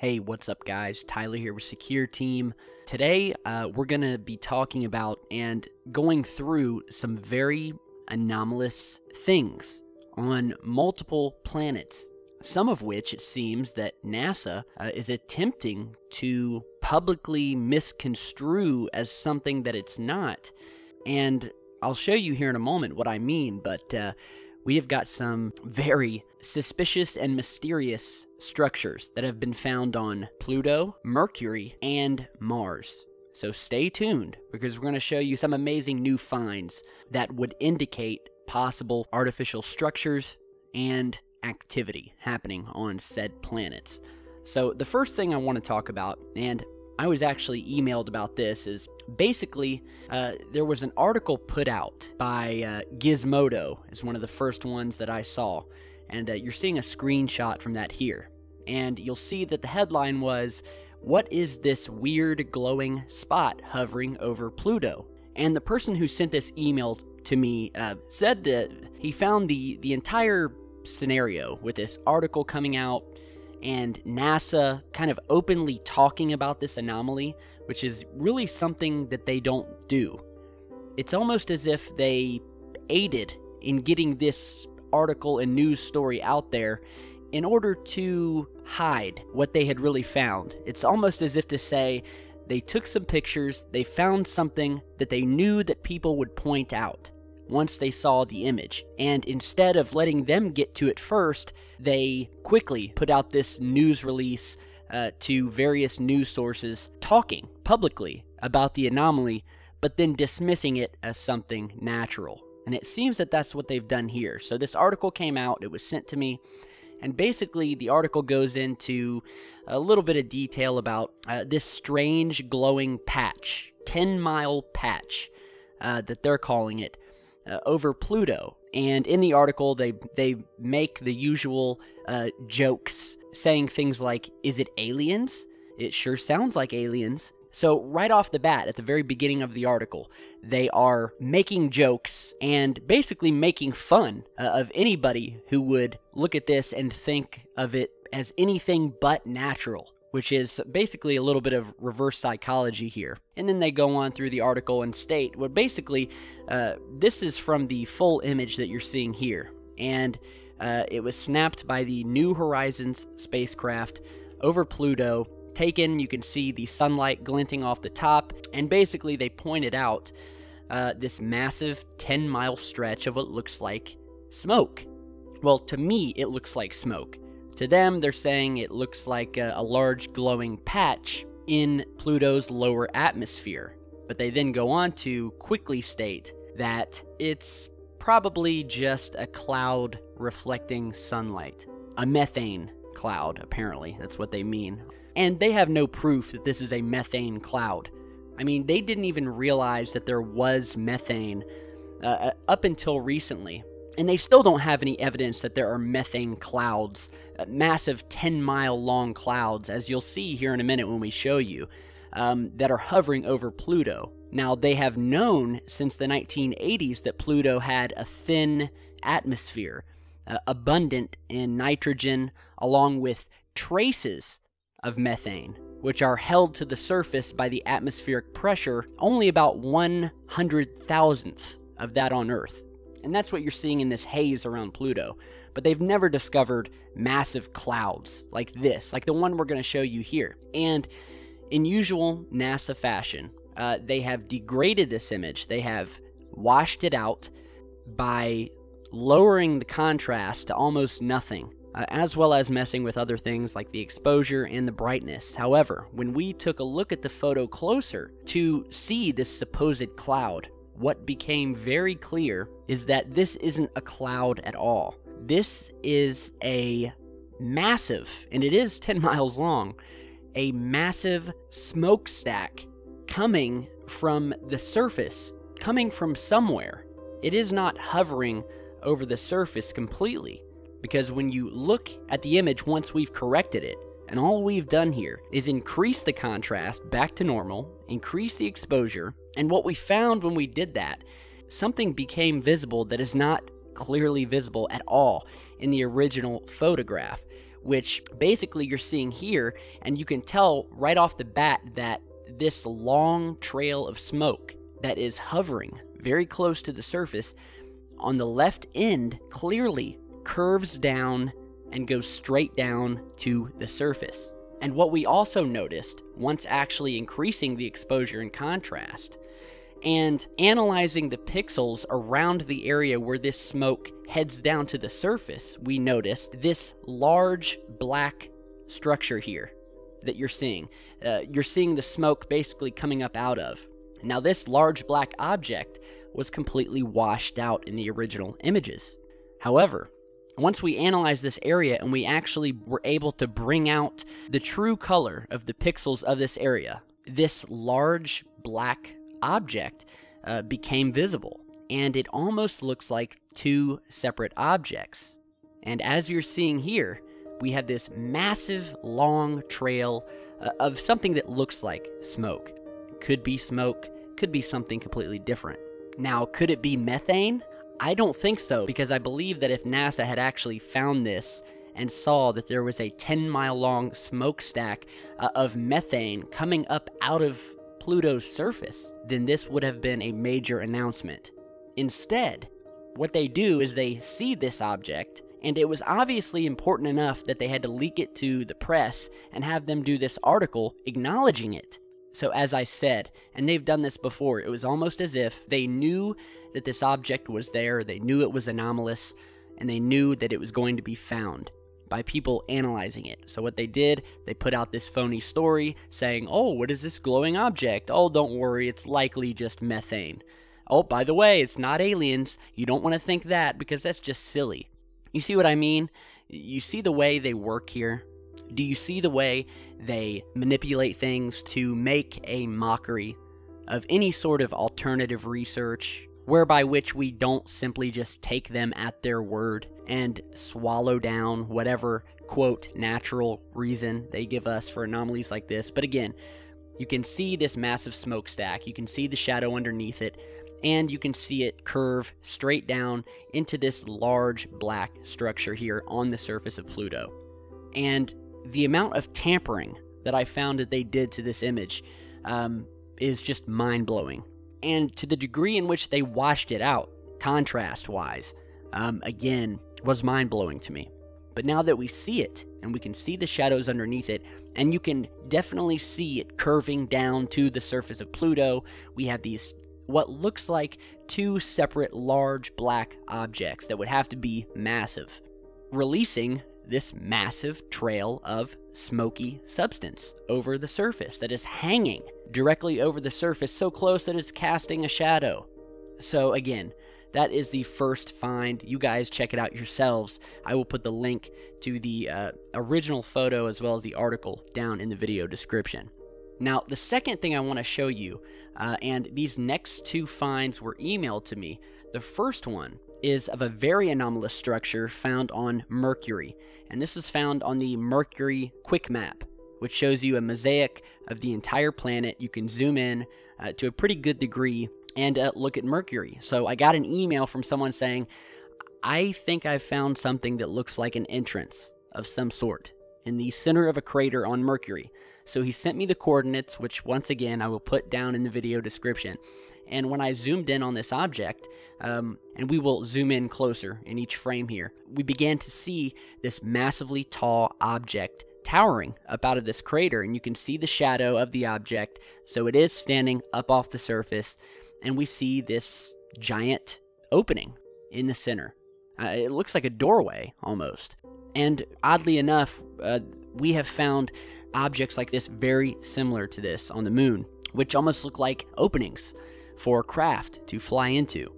Hey, what's up guys? Tyler here with Secureteam. Today, we're going to be talking about and going through some very anomalous things on multiple planets. Some of which it seems that NASA is attempting to publicly misconstrue as something that it's not. And I'll show you here in a moment what I mean, but we have got some very suspicious and mysterious structures that have been found on Pluto, Mercury, and Mars. So stay tuned, because we're going to show you some amazing new finds that would indicate possible artificial structures and activity happening on said planets. So the first thing I want to talk about, and I was actually emailed about this, is basically there was an article put out by Gizmodo. Is one of the first ones that I saw, and you're seeing a screenshot from that here, and you'll see that the headline was, "What is this weird glowing spot hovering over Pluto?" And the person who sent this email to me said that he found the entire scenario with this article coming out and NASA kind of openly talking about this anomaly, which is really something that they don't do. It's almost as if they aided in getting this article and news story out there in order to hide what they had really found. It's almost as if to say they took some pictures, they found something that they knew that people would point out once they saw the image, and instead of letting them get to it first, they quickly put out this news release to various news sources talking publicly about the anomaly, but then dismissing it as something natural. And it seems that that's what they've done here. So this article came out, it was sent to me, and basically the article goes into a little bit of detail about this strange glowing patch, 10-mile patch that they're calling it, over Pluto. And in the article, they make the usual jokes, saying things like, "Is it aliens? It sure sounds like aliens." So right off the bat, at the very beginning of the article, they are making jokes and basically making fun of anybody who would look at this and think of it as anything but natural, which is basically a little bit of reverse psychology here. And then they go on through the article and state, well, basically, this is from the full image that you're seeing here. And it was snapped by the New Horizons spacecraft over Pluto. Taken, you can see the sunlight glinting off the top. And basically, they pointed out this massive 10-mile stretch of what looks like smoke. Well, to me, it looks like smoke. To them, they're saying it looks like a large glowing patch in Pluto's lower atmosphere. But they then go on to quickly state that it's probably just a cloud reflecting sunlight. A methane cloud, apparently. That's what they mean. And they have no proof that this is a methane cloud. I mean, they didn't even realize that there was methane up until recently. And they still don't have any evidence that there are methane clouds, massive 10-mile long clouds, as you'll see here in a minute when we show you, that are hovering over Pluto. Now, they have known since the 1980s that Pluto had a thin atmosphere, abundant in nitrogen, along with traces of methane, which are held to the surface by the atmospheric pressure, only about 100,000th of that on Earth. And that's what you're seeing in this haze around Pluto. But they've never discovered massive clouds like this, like the one we're going to show you here. And in usual NASA fashion, they have degraded this image. They have washed it out by lowering the contrast to almost nothing, as well as messing with other things like the exposure and the brightness. However, when we took a look at the photo closer to see this supposed cloud, what became very clear is that this isn't a cloud at all. This is a massive, and it is 10 miles long, a massive smokestack coming from the surface, coming from somewhere. It is not hovering over the surface completely, because when you look at the image once we've corrected it, and all we've done here is increase the contrast back to normal, increase the exposure, and what we found when we did that, something became visible that is not clearly visible at all in the original photograph, which basically you're seeing here, and you can tell right off the bat that this long trail of smoke that is hovering very close to the surface on the left end clearly curves down and goes straight down to the surface. And what we also noticed, once actually increasing the exposure and contrast, and analyzing the pixels around the area where this smoke heads down to the surface, we noticed this large black structure here that you're seeing. You're seeing the smoke basically coming up out of. Now, this large black object was completely washed out in the original images. However, once we analyzed this area and we actually were able to bring out the true color of the pixels of this area, this large black object became visible, and it almost looks like two separate objects. And as you're seeing here, we have this massive long trail of something that looks like smoke. Could be smoke, could be something completely different. Now, could it be methane? I don't think so, because I believe that if NASA had actually found this and saw that there was a 10-mile-long smokestack of methane coming up out of Pluto's surface, then this would have been a major announcement. Instead, what they do is they see this object, and it was obviously important enough that they had to leak it to the press and have them do this article acknowledging it. So as I said, and they've done this before, it was almost as if they knew that this object was there, they knew it was anomalous, and they knew that it was going to be found by people analyzing it. So what they did, they put out this phony story saying, oh, what is this glowing object? Oh, don't worry, it's likely just methane. Oh, by the way, it's not aliens. You don't want to think that, because that's just silly. You see what I mean? You see the way they work here? Do you see the way they manipulate things to make a mockery of any sort of alternative research, whereby which we don't simply just take them at their word and swallow down whatever, quote, natural reason they give us for anomalies like this? But again, you can see this massive smokestack, you can see the shadow underneath it, and you can see it curve straight down into this large black structure here on the surface of Pluto. And the amount of tampering that I found that they did to this image is just mind-blowing. And to the degree in which they washed it out, contrast-wise, again, was mind-blowing to me. But now that we see it, and we can see the shadows underneath it, and you can definitely see it curving down to the surface of Pluto, we have these, what looks like two separate large black objects that would have to be massive, releasing this massive trail of smoky substance over the surface that is hanging directly over the surface, so close that it's casting a shadow. So again, that is the first find. You guys check it out yourselves. I will put the link to the original photo as well as the article down in the video description. Now, the second thing I want to show you, and these next two finds were emailed to me. The first one is of a very anomalous structure found on Mercury, and this is found on the Mercury Quick Map, which shows you a mosaic of the entire planet. You can zoom in to a pretty good degree and look at Mercury. So I got an email from someone saying, I think I've found something that looks like an entrance of some sort in the center of a crater on Mercury. So he sent me the coordinates, which once again I will put down in the video description. And when I zoomed in on this object, and we will zoom in closer in each frame here, we began to see this massively tall object towering up out of this crater, and you can see the shadow of the object. So it is standing up off the surface, and we see this giant opening in the center. It looks like a doorway almost. And oddly enough, we have found objects like this very similar to this on the moon, which almost look like openings for craft to fly into.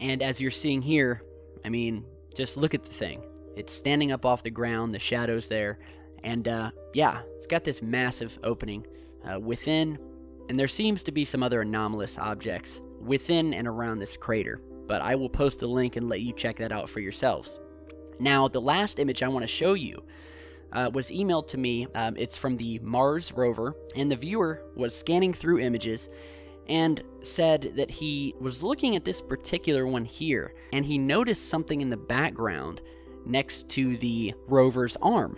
And as you're seeing here, I mean, just look at the thing. It's standing up off the ground, the shadow's there, and yeah, it's got this massive opening within, and there seems to be some other anomalous objects within and around this crater, but I will post the link and let you check that out for yourselves. Now, the last image I want to show you was emailed to me. It's from the Mars rover, and the viewer was scanning through images and said that he was looking at this particular one here, and he noticed something in the background next to the rover's arm.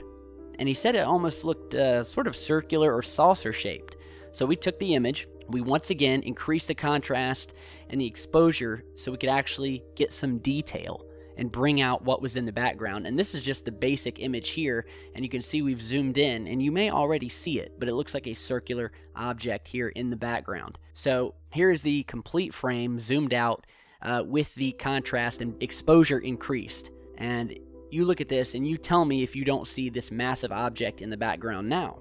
And he said it almost looked sort of circular or saucer shaped. So we took the image, we once again increased the contrast and the exposure so we could actually get some detail and bring out what was in the background. And this is just the basic image here, and you can see we've zoomed in, and you may already see it, but it looks like a circular object here in the background. So here's the complete frame zoomed out with the contrast and exposure increased. And you look at this and you tell me if you don't see this massive object in the background now.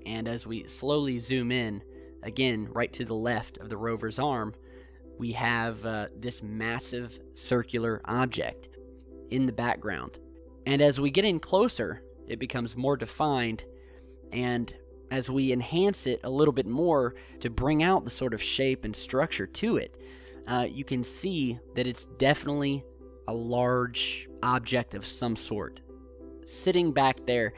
And as we slowly zoom in, again, right to the left of the rover's arm, we have this massive circular object in the background. And as we get in closer, it becomes more defined, and as we enhance it a little bit more to bring out the sort of shape and structure to it, you can see that it's definitely a large object of some sort. Sitting back there,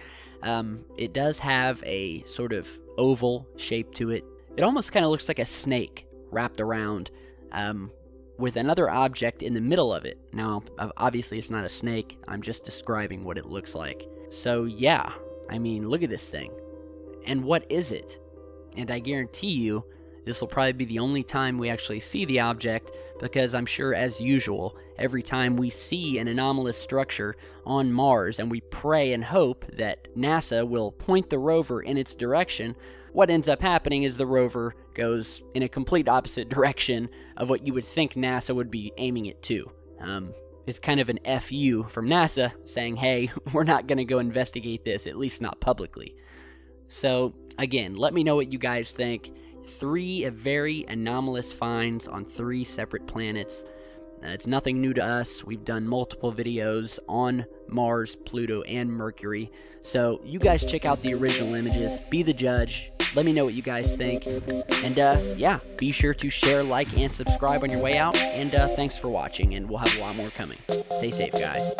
it does have a sort of oval shape to it. It almost kind of looks like a snake wrapped around with another object in the middle of it. Now, obviously it's not a snake, I'm just describing what it looks like. So yeah, I mean, look at this thing. And what is it? And I guarantee you, this will probably be the only time we actually see the object, because I'm sure, as usual, every time we see an anomalous structure on Mars and we pray and hope that NASA will point the rover in its direction, what ends up happening is the rover goes in a complete opposite direction of what you would think NASA would be aiming it to. It's kind of an FU from NASA saying, hey, we're not going to go investigate this, at least not publicly. So, again, let me know what you guys think. 3 very anomalous finds on 3 separate planets. It's nothing new to us. We've done multiple videos on Mars, Pluto, and Mercury. So you guys check out the original images. Be the judge. Let me know what you guys think. And yeah, be sure to share, like, and subscribe on your way out. And thanks for watching, and we'll have a lot more coming. Stay safe, guys.